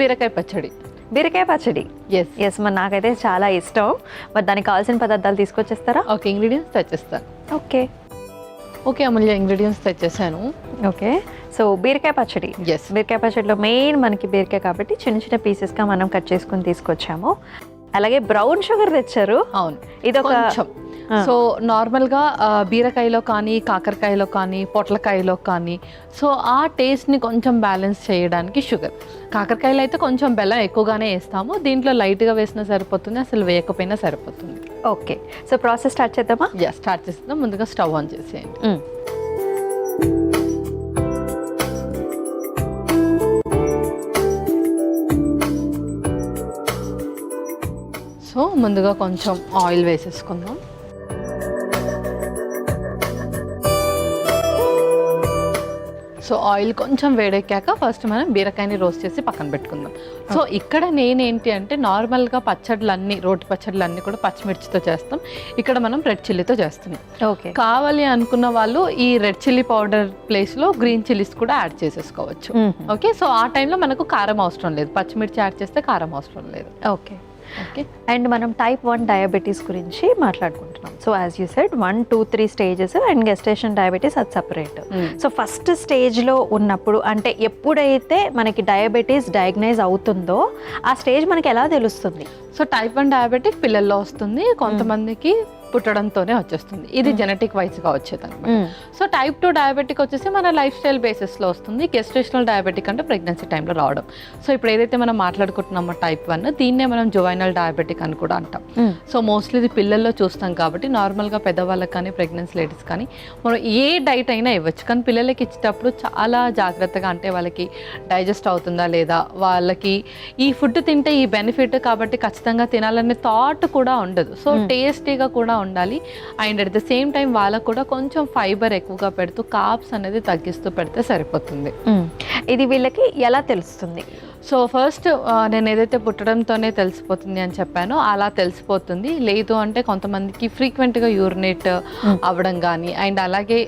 బీరకాయ పచ్చడి. బీరకాయ పచ్చడి ఎస్ మరి నాకైతే చాలా ఇష్టం. మరి దానికి కావాల్సిన పదార్థాలు తీసుకొచ్చేస్తారా? ఓకే, ఇంగ్రీడియంట్స్ తెచ్చేస్తాను. ఓకే అమూల్య, ఇంగ్రీడియంట్స్ తెచ్చేసాను. ఓకే, సో బీరకాయ పచ్చడి. బీరకాయ పచ్చడిలో మెయిన్ మనకి బీరకాయ కాబట్టి చిన్న చిన్న పీసెస్గా మనం కట్ చేసుకుని తీసుకొచ్చాము. అలాగే బ్రౌన్ షుగర్ తెచ్చారు. అవును, ఇది ఒక సో నార్మల్గా బీరకాయలో కానీ, కాకరకాయలో కానీ, పొట్లకాయలో కానీ, సో ఆ టేస్ట్ని కొంచెం బ్యాలెన్స్ చేయడానికి షుగర్. కాకరకాయలో అయితే కొంచెం బెల్లం ఎక్కువగానే వేస్తాము, దీంట్లో లైట్గా వేసినా సరిపోతుంది, అసలు వేయకపోయినా సరిపోతుంది. ఓకే, సో ప్రాసెస్ స్టార్ట్ చేద్దామా? స్టార్ట్ చేద్దాం. ముందుగా స్టవ్ ఆన్ చేసేయండి. సో ముందుగా కొంచెం ఆయిల్ వేసేసుకుందాం. సో ఆయిల్ కొంచెం వేడెక్కాక ఫస్ట్ మనం బీరకాయని రోస్ట్ చేసి పక్కన పెట్టుకుందాం. సో ఇక్కడ నేనేంటి అంటే నార్మల్గా పచ్చళ్ళన్నీ, రోటి పచ్చళ్ళన్నీ కూడా పచ్చిమిర్చితో చేస్తాం. ఇక్కడ మనం రెడ్ చిల్లీతో చేస్తున్నాం. ఓకే, కావాలి అనుకున్న వాళ్ళు ఈ రెడ్ చిల్లీ పౌడర్ ప్లేస్లో గ్రీన్ చిల్లీస్ కూడా యాడ్ చేసేసుకోవచ్చు. ఓకే, సో ఆ టైంలో మనకు కారం అవసరం లేదు, పచ్చిమిర్చి యాడ్ చేస్తే కారం అవసరం లేదు. ఓకే ఓకే అండ్ మనం టైప్ 1 డయాబెటీస్ గురించి మాట్లాడుకుంటున్నాం. So as you said 1, 2, 3 stages and gestation diabetes అది సపరేట్. సో ఫస్ట్ స్టేజ్లో ఉన్నప్పుడు అంటే ఎప్పుడైతే మనకి డయాబెటీస్ డయాగ్నైజ్ అవుతుందో ఆ స్టేజ్ మనకి ఎలా తెలుస్తుంది? సో టైప్ 1 డయాబెటిక్ పిల్లల్లో వస్తుంది, కొంతమందికి పుట్టడంతోనే వచ్చేస్తుంది. ఇది జెనెటిక్ వైజ్గా వచ్చేది అనమాట. సో టైప్ 2 డయాబెటిక్ వచ్చేసి మన లైఫ్ స్టైల్ బేసిస్లో వస్తుంది. గెస్టేషనల్ డయాబెటిక్ అంటే ప్రెగ్నెన్సీ టైంలో రావడం. సో ఇప్పుడు ఏదైతే మనం మాట్లాడుకుంటున్నామో టైప్ 1, దీన్నే మనం జువైనల్ డయాబెటిక్ అని కూడా అంటాం. సో మోస్ట్లీ ఇది పిల్లల్లో చూస్తాం కాబట్టి నార్మల్గా పెద్దవాళ్ళకి కానీ, ప్రెగ్నెన్సీ లేడీస్ కానీ మనం ఏ డైట్ అయినా ఇవ్వచ్చు. కానీ పిల్లలకి ఇచ్చేటప్పుడు చాలా జాగ్రత్తగా, అంటే వాళ్ళకి డైజెస్ట్ అవుతుందా లేదా, వాళ్ళకి ఈ ఫుడ్ తింటే ఈ బెనిఫిట్ కాబట్టి ఖచ్చితంగా తినాలనే థాట్ కూడా ఉండదు. సో టేస్టీగా కూడా ఉండాలి and at the same time వాళ్ళకు కూడా కొంచెం ఫైబర్ ఎక్కువగా పెడుతూ కార్బ్స్ అనేది తగ్గిస్తూ పెడితే సరిపోతుంది. ఇది వీళ్ళకి ఎలా తెలుస్తుంది? సో ఫస్ట్ నేను ఏదైతే పుట్టడంతోనే తెలిసిపోతుంది అని చెప్పానో అలా తెలిసిపోతుంది. లేదు అంటే కొంతమందికి ఫ్రీక్వెంట్గా యూరినేట్ అవ్వడం కానీ, అండ్ అలాగే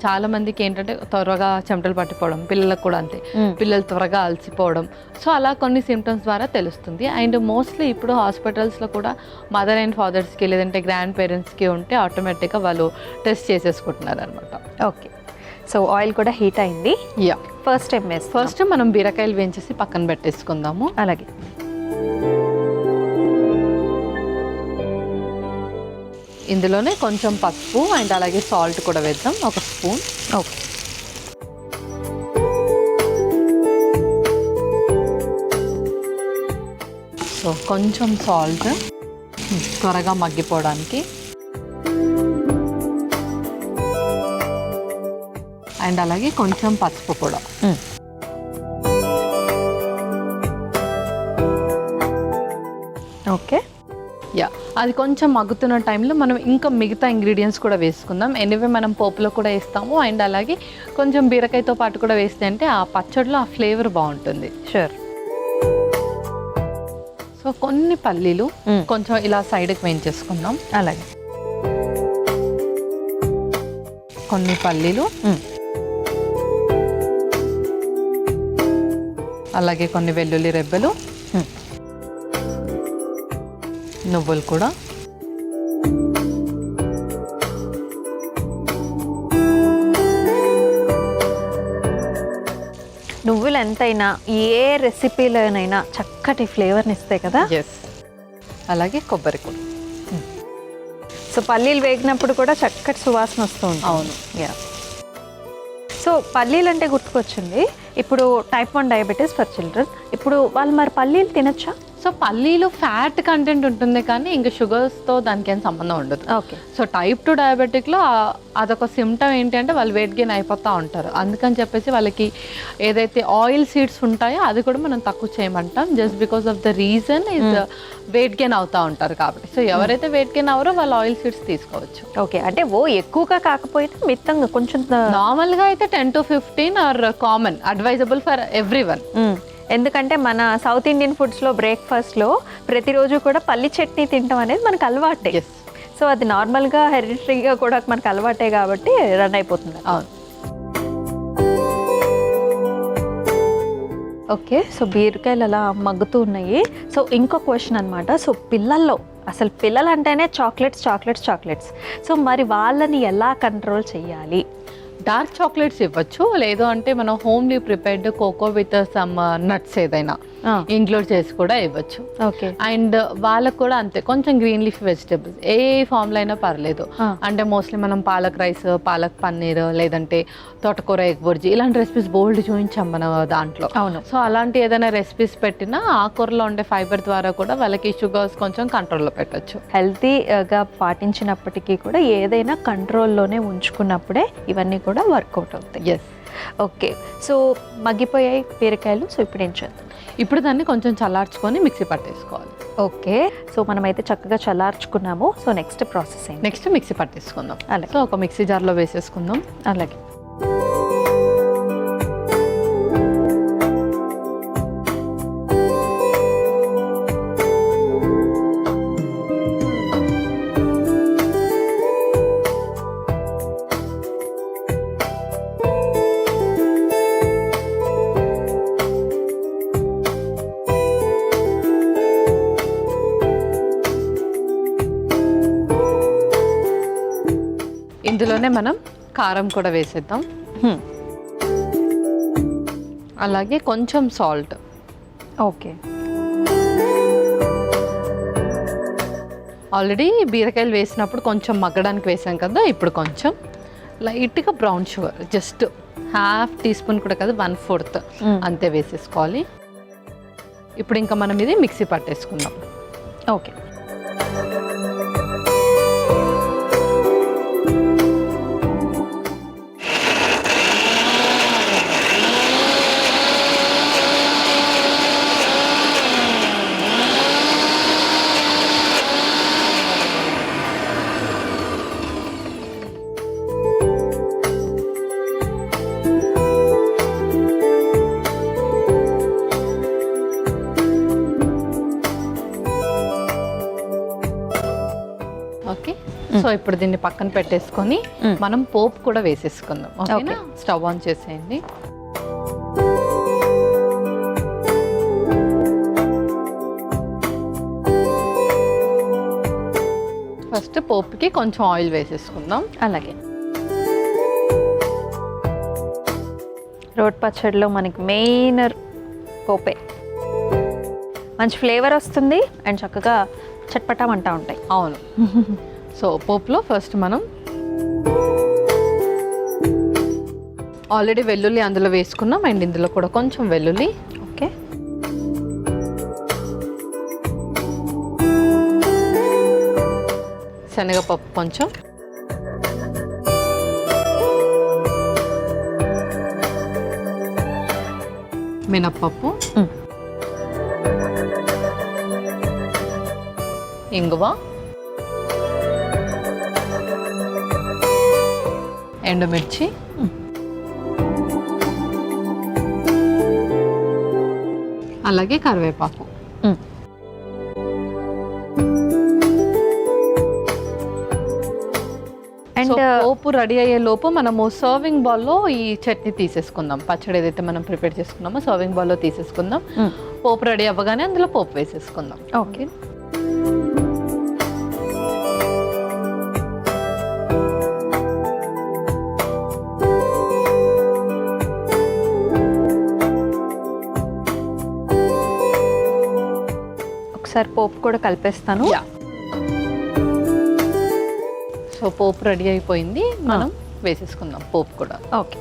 చాలా మందికి ఏంటంటే త్వరగా చెమటలు పట్టిపోవడం, పిల్లలకు కూడా అంతే, పిల్లలు త్వరగా అలసిపోవడం. సో అలా కొన్ని సిమ్టమ్స్ ద్వారా తెలుస్తుంది. అండ్ మోస్ట్లీ ఇప్పుడు హాస్పిటల్స్లో కూడా మదర్ అండ్ ఫాదర్స్కి లేదంటే గ్రాండ్ పేరెంట్స్కి ఉంటే ఆటోమేటిక్గా వాళ్ళు టెస్ట్ చేసేసుకుంటున్నారు అనమాట. ఓకే, సో ఆయిల్ కూడా హీట్ అయింది. ఫస్ట్ మనం బీరకాయలు వేయించేసి పక్కన పెట్టేసుకుందాము. అలాగే ఇందులోనే కొంచెం పసుపు అండ్ అలాగే సాల్ట్ కూడా వేద్దాం, 1 స్పూన్. ఓకే, సో కొంచెం సాల్ట్ త్వరగా మగ్గిపోవడానికి, అండ్ అలాగే కొంచెం పసుపు కూడా. ఓకే, అది కొంచెం మగ్గుతున్న టైంలో మనం ఇంకా మిగతా ఇంగ్రీడియంట్స్ కూడా వేసుకుందాం. ఎనీవే మనం పోపులో కూడా వేస్తాము అండ్ అలాగే కొంచెం బీరకాయతో పాటు కూడా వేస్తే అంటే ఆ పచ్చడిలో ఆ ఫ్లేవర్ బాగుంటుంది. షూర్. సో కొన్ని పల్లీలు కొంచెం ఇలా సైడ్కి వేయించేసుకుందాం. అలాగే కొన్ని పల్లీలు, అలాగే కొన్ని వెల్లుల్లి రెబ్బలు, నువ్వులు కూడా, నువ్వులు ఎంతైనా ఏ రెసిపీలోనైనా చక్కటి ఫ్లేవర్ని ఇస్తాయి కదా. అలాగే కొబ్బరి కూడా. సో పల్లీలు వేగినప్పుడు కూడా చక్కటి సువాసన వస్తూ ఉంటుంది. అవును. సో పల్లీలు అంటే గుర్తుకొచ్చింది, ఇప్పుడు టైప్ 1 డయాబెటీస్ ఫర్ చిల్డ్రన్, ఇప్పుడు వాళ్ళు మరి పల్లీలు తినచ్చా? సో పల్లీలు ఫ్యాట్ కంటెంట్ ఉంటుంది కానీ ఇంకా షుగర్స్తో దానికి ఏం సంబంధం ఉండదు. ఓకే, సో టైప్ 2 డయాబెటిక్లో అదొక సిమ్టమ్ ఏంటి అంటే వాళ్ళు వెయిట్ గెయిన్ అయిపోతూ ఉంటారు. అందుకని చెప్పేసి వాళ్ళకి ఏదైతే ఆయిల్ సీడ్స్ ఉంటాయో అది కూడా మనం తక్కువ చేయమంటాం, just because of the reason is weight gain అవుతూ ఉంటారు కాబట్టి. సో ఎవరైతే వెయిట్ గెయిన్ అవరో వాళ్ళు ఆయిల్ సీడ్స్ తీసుకోవచ్చు. ఓకే, అంటే ఎక్కువగా కాకపోయినా మిత్తంగా కొంచెం. నార్మల్గా అయితే 10 to 15 are common, advisable for everyone. ఎందుకంటే మన సౌత్ ఇండియన్ ఫుడ్స్లో బ్రేక్ఫాస్ట్లో ప్రతిరోజు కూడా పల్లి చట్నీ తినడం అనేది మనకు అలవాటే. సో అది నార్మల్గా హెరిడిటరీగా కూడా మనకు అలవాటే కాబట్టి రన్ అయిపోతుంది. అవును. ఓకే, సో బీరకాయలు అలా మగ్గుతూ ఉన్నాయి. సో ఇంకో క్వశ్చన్ అనమాట, సో పిల్లల్లో అసలు పిల్లలు అంటేనే చాక్లెట్స్. సో మరి వాళ్ళని ఎలా కంట్రోల్ చేయాలి? డార్క్ చాక్లెట్స్ ఇవ్వచ్చు, లేదు అంటే మనం homely prepared cocoa with some nuts ఏదైనా ఇంక్లూడ్ చేసి కూడా ఇవ్వచ్చు. ఓకే, అండ్ వాళ్ళకు కూడా అంతే, కొంచెం గ్రీన్ లీఫ్ వెజిటబుల్స్ ఏ ఫామ్లో అయినా పర్లేదు. అంటే మోస్ట్లీ మనం పాలక్ రైస్, పాలక్ పన్నీర్, లేదంటే తోటకూర ఎగ్ బుర్జీ ఇలాంటి రెసిపీస్ బోల్డ్ చూపించాం మన దాంట్లో. అవును. సో అలాంటి ఏదైనా రెసిపీస్ పెట్టినా ఆకుకూరలో ఉండే ఫైబర్ ద్వారా కూడా వాళ్ళకి షుగర్స్ కొంచెం కంట్రోల్లో పెట్టచ్చు. హెల్తీగా పాటించినప్పటికీ కూడా ఏదైనా కంట్రోల్లోనే ఉంచుకున్నప్పుడే ఇవన్నీ కూడా వర్కౌట్ అవుతాయి. ఎస్. ఓకే, సో మగ్గిపోయాయి బీరకాయలు. సో ఇప్పుడు ఏం చేద్దాం? ఇప్పుడు దాన్ని కొంచెం చల్లార్చుకొని మిక్సీ పట్టేసుకోవాలి. ఓకే, సో మనమైతే చక్కగా చల్లార్చుకున్నాము. సో నెక్స్ట్ ప్రాసెస్ ఏంటి? నెక్స్ట్ మిక్సీ పట్టేసుకుందాం. అలాగే. సో ఒక మిక్సీ జార్లో వేసేసుకుందాం. అలాగే. ఇందులోనే మనం కారం కూడా వేసేద్దాం. అలాగే కొంచెం సాల్ట్. ఓకే, ఆల్రెడీ బీరకాయలు వేసినప్పుడు కొంచెం మగ్గడానికి వేసాం కదా, ఇప్పుడు కొంచెం లైట్గా brown sugar, just ½ teaspoon కూడా కాదు, 1/4 అంతే వేసేసుకోవాలి. ఇప్పుడు ఇంకా మనం ఇది మిక్సీ పట్టేసుకుందాం. ఓకే. ఓకే, సో ఇప్పుడు దీన్ని పక్కన పెట్టేసుకొని మనం పోపు కూడా వేసేసుకుందాం. ఓకేనా? స్టవ్ ఆన్ చేసేయండి. ఫస్ట్ పోపుకి కొంచెం ఆయిల్ వేసేసుకుందాం. అలాగే. రోటి పచ్చడిలో మనకి మెయిన్ పోపే. మంచి ఫ్లేవర్ వస్తుంది అండ్ చక్కగా చట్పటామంటా ఉంటాయి. అవును. సో పోపులో ఫస్ట్ మనం ఆల్రెడీ వెల్లుల్లి అందులో వేసుకున్నాం అండ్ ఇందులో కూడా కొంచెం వెల్లుల్లి. ఓకే, శనగపప్పు కొంచెం, మినప్పప్పు, ఇంగువ, ఎండుమిర్చి, అలాగే కరివేపాకు. అండ్ పోపు రెడీ అయ్యే లోపు మనము సర్వింగ్ బౌల్లో ఈ చట్నీ తీసేసుకుందాం. పచ్చడి ఏదైతే మనం ప్రిపేర్ చేసుకున్నామో సర్వింగ్ బౌల్లో తీసేసుకుందాం. పోపు రెడీ అవ్వగానే అందులో పోపు వేసేసుకుందాం. ఓకే. ఒకసారి పోపు కూడా కలిపేస్తాను. సో పోపు రెడీ అయిపోయింది, మనం వేసేసుకుందాం పోపు కూడా. ఓకే.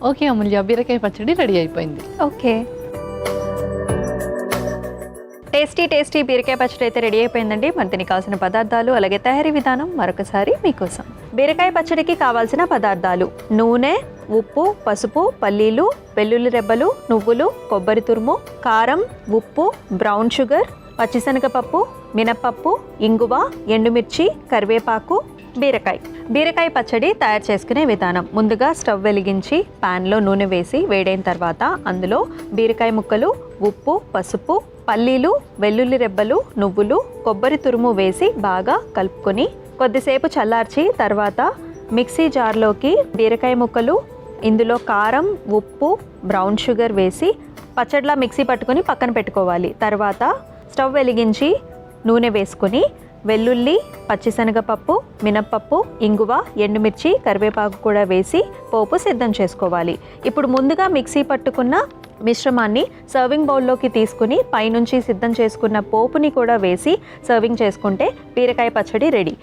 ఓకే అమూల్య, బీరకాయ పచ్చడి రెడీ అయిపోయింది. ఓకే, టేస్టీ బీరకాయ పచ్చడి అయితే రెడీ అయిపోయిందండి. మరి దీనికి కావాల్సిన పదార్థాలు అలాగే తయారీ విధానం మరొకసారి మీకోసం. బీరకాయ పచ్చడికి కావాల్సిన పదార్థాలు: నూనె, ఉప్పు, పసుపు, పల్లీలు, వెల్లుల్లి రెబ్బలు, నువ్వులు, కొబ్బరి తురుము, కారం, ఉప్పు, బ్రౌన్ షుగర్, పచ్చిశనగపప్పు, మినప్పప్పు, ఇంగువ, ఎండుమిర్చి, కరివేపాకు, బీరకాయ పచ్చడి తయారు చేసుకునే విధానం. ముందుగా స్టవ్ వెలిగించి ప్యాన్లో నూనె వేసి వేడైన తర్వాత అందులో బీరకాయ ముక్కలు, ఉప్పు, పసుపు, పల్లీలు, వెల్లుల్లి రెబ్బలు, నువ్వులు, కొబ్బరి తురుము వేసి బాగా కలుపుకొని కొద్దిసేపు చల్లార్చి తర్వాత మిక్సీ జార్లోకి బీరకాయ ముక్కలు, ఇందులో కారం, ఉప్పు, బ్రౌన్ షుగర్ వేసి పచ్చడిలా మిక్సీ పట్టుకొని పక్కన పెట్టుకోవాలి. తర్వాత స్టవ్ వెలిగించి నూనె వేసుకొని వెల్లుల్లి, పచ్చిశనగపప్పు, మినప్పప్పు, ఇంగువ, ఎండుమిర్చి, కరివేపాకు కూడా వేసి పోపు సిద్ధం చేసుకోవాలి. ఇప్పుడు ముందుగా మిక్సీ పట్టుకున్న మిశ్రమాన్ని సర్వింగ్ బౌల్లోకి తీసుకుని పైనుంచి సిద్ధం చేసుకున్న పోపుని కూడా వేసి సర్వింగ్ చేసుకుంటే బీరకాయ పచ్చడి రెడీ.